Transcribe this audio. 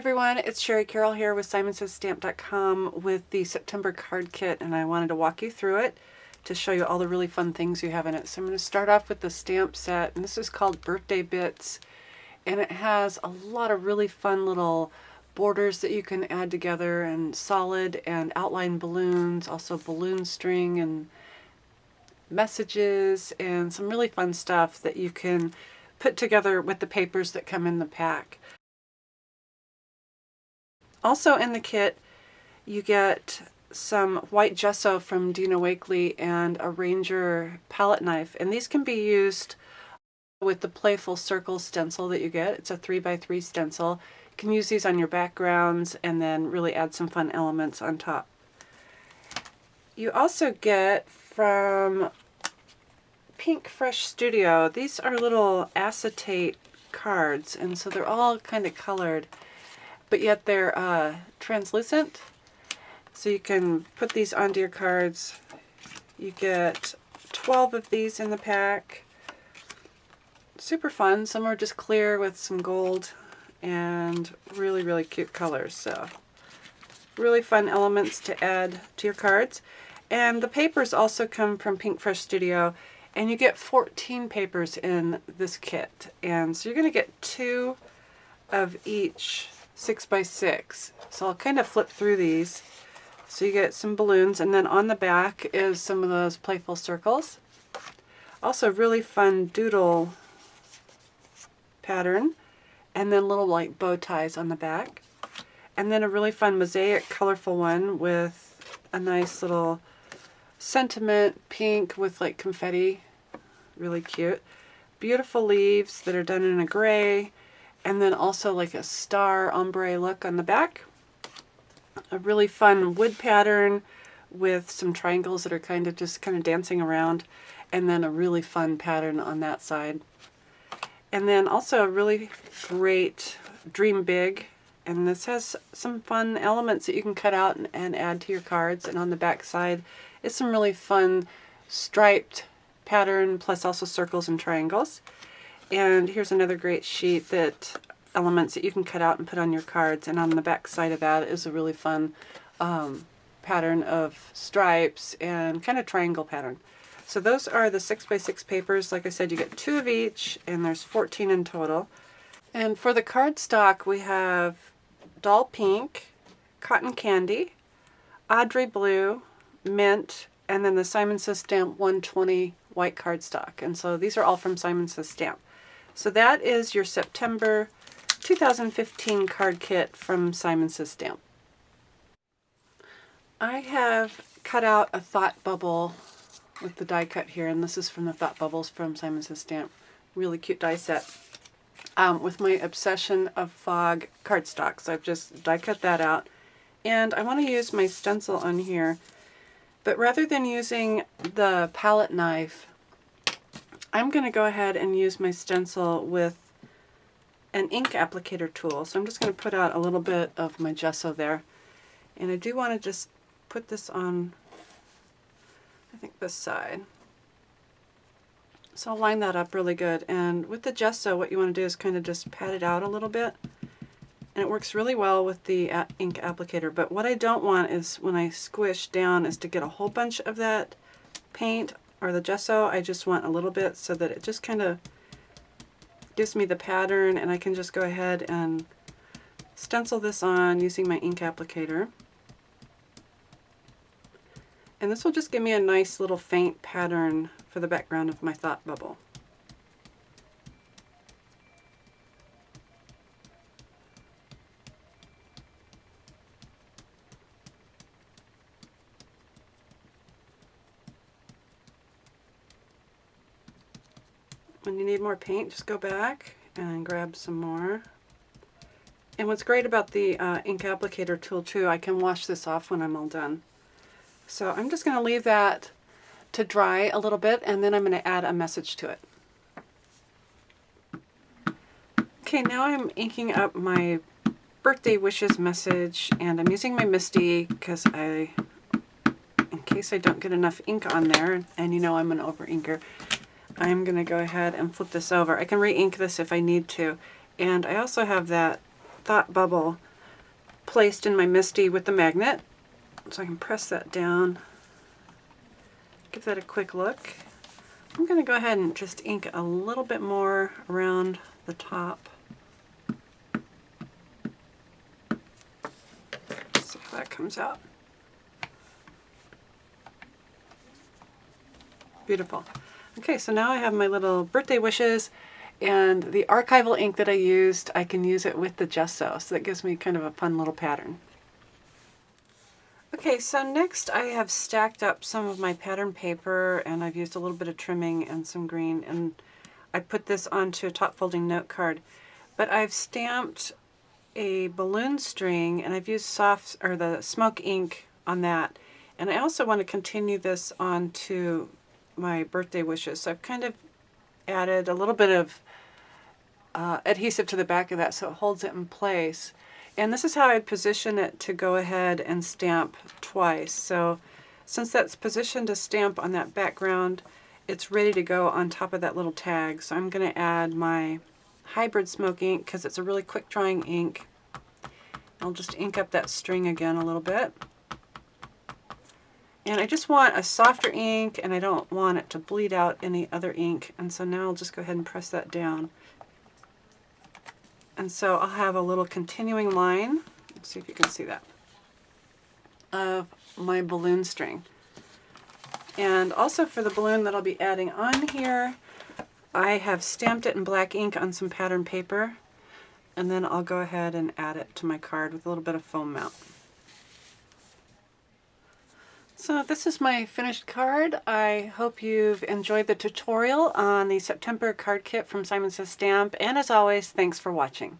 everyone, it's Shari Carroll here with SimonsSaysStamp.com with the September card kit, and I wanted to walk you through it to show you all the really fun things you have in it. So I'm going to start off with the stamp set, and this is called Birthday Bits, and it has a lot of really fun little borders that you can add together, and solid and outline balloons, also balloon string and messages, and some really fun stuff that you can put together with the papers that come in the pack. Also in the kit, you get some white gesso from Dina Wakley and a Ranger palette knife, and these can be used with the Playful Circle stencil that you get. It's a 3x3 stencil. You can use these on your backgrounds and then really add some fun elements on top. You also get from Pink Fresh Studio, these are little acetate cards, and so they're all kind of colored, but yet they're translucent, so you can put these onto your cards. You get 12 of these in the pack. Super fun. Some are just clear with some gold and really, really cute colors. So really fun elements to add to your cards. And the papers also come from Pink Fresh Studio, and you get 14 papers in this kit. And so you're going to get 2 of each 6x6. So I'll kind of flip through these. So you get some balloons, and then on the back is some of those playful circles. Also really fun doodle pattern, and then little like bow ties on the back. And then a really fun mosaic colorful one with a nice little sentiment pink with like confetti. Really cute. Beautiful leaves that are done in a gray, and then also like a star ombre look on the back. A really fun wood pattern with some triangles that are kind of dancing around, and then a really fun pattern on that side. And then also a really great Dream Big, and this has some fun elements that you can cut out and add to your cards. And on the back side is some really fun striped pattern, plus also circles and triangles. And here's another great sheet that elements that you can cut out and put on your cards, and on the back side of that is a really fun pattern of stripes and kind of triangle pattern. So those are the 6x6 papers. Like I said, you get 2 of each, and there's 14 in total. And for the cardstock, we have Doll Pink, Cotton Candy, Audrey Blue, Mint, and then the Simon Says Stamp 120 white cardstock. And so these are all from Simon Says Stamp. So that is your September 2015 card kit from Simon Says Stamp. I have cut out a thought bubble with the die cut here, and this is from the Thought Bubbles from Simon Says Stamp. Really cute die set with my Obsession of Fog cardstock. So I've just die cut that out, and I want to use my stencil on here, but rather than using the palette knife, I'm going to go ahead and use my stencil with an ink applicator tool. So I'm just going to put out a little bit of my gesso there, and I do want to just put this on, I think, this side. So I'll line that up really good, and with the gesso what you want to do is kind of just pat it out a little bit, and it works really well with the ink applicator. But what I don't want is, when I squish down, is to get a whole bunch of that paint or the gesso. I just want a little bit so that it just kind of gives me the pattern, and I can just go ahead and stencil this on using my ink applicator. And this will just give me a nice little faint pattern for the background of my thought bubble. When you need more paint, just go back and grab some more. And what's great about the ink applicator tool too, I can wash this off when I'm all done. So I'm just going to leave that to dry a little bit, and then I'm going to add a message to it. Okay, now I'm inking up my birthday wishes message, and I'm using my Misty because in case I don't get enough ink on there, and you know I'm an over inker, I'm going to go ahead and flip this over. I can re-ink this if I need to. And I also have that thought bubble placed in my MISTI with the magnet. So I can press that down, give that a quick look. I'm going to go ahead and just ink a little bit more around the top. See how that comes out. Beautiful. Okay, so now I have my little birthday wishes, and the archival ink that I used, I can use it with the gesso, so that gives me kind of a fun little pattern. Okay, so next I have stacked up some of my pattern paper, and I've used a little bit of trimming and some green, and I put this onto a top folding note card. But I've stamped a balloon string, and I've used the smoke ink on that. And I also want to continue this onto my birthday wishes. So I've kind of added a little bit of adhesive to the back of that so it holds it in place. And this is how I'd position it to go ahead and stamp twice. So since that's positioned to stamp on that background, it's ready to go on top of that little tag. So I'm going to add my hybrid smoke ink because it's a really quick drying ink. I'll just ink up that string again a little bit. And I just want a softer ink, and I don't want it to bleed out any other ink. And so now I'll just go ahead and press that down. And so I'll have a little continuing line, let's see if you can see that, of my balloon string. And also for the balloon that I'll be adding on here, I have stamped it in black ink on some pattern paper, and then I'll go ahead and add it to my card with a little bit of foam mount. So this is my finished card. I hope you've enjoyed the tutorial on the September card kit from Simon Says Stamp, and as always, thanks for watching.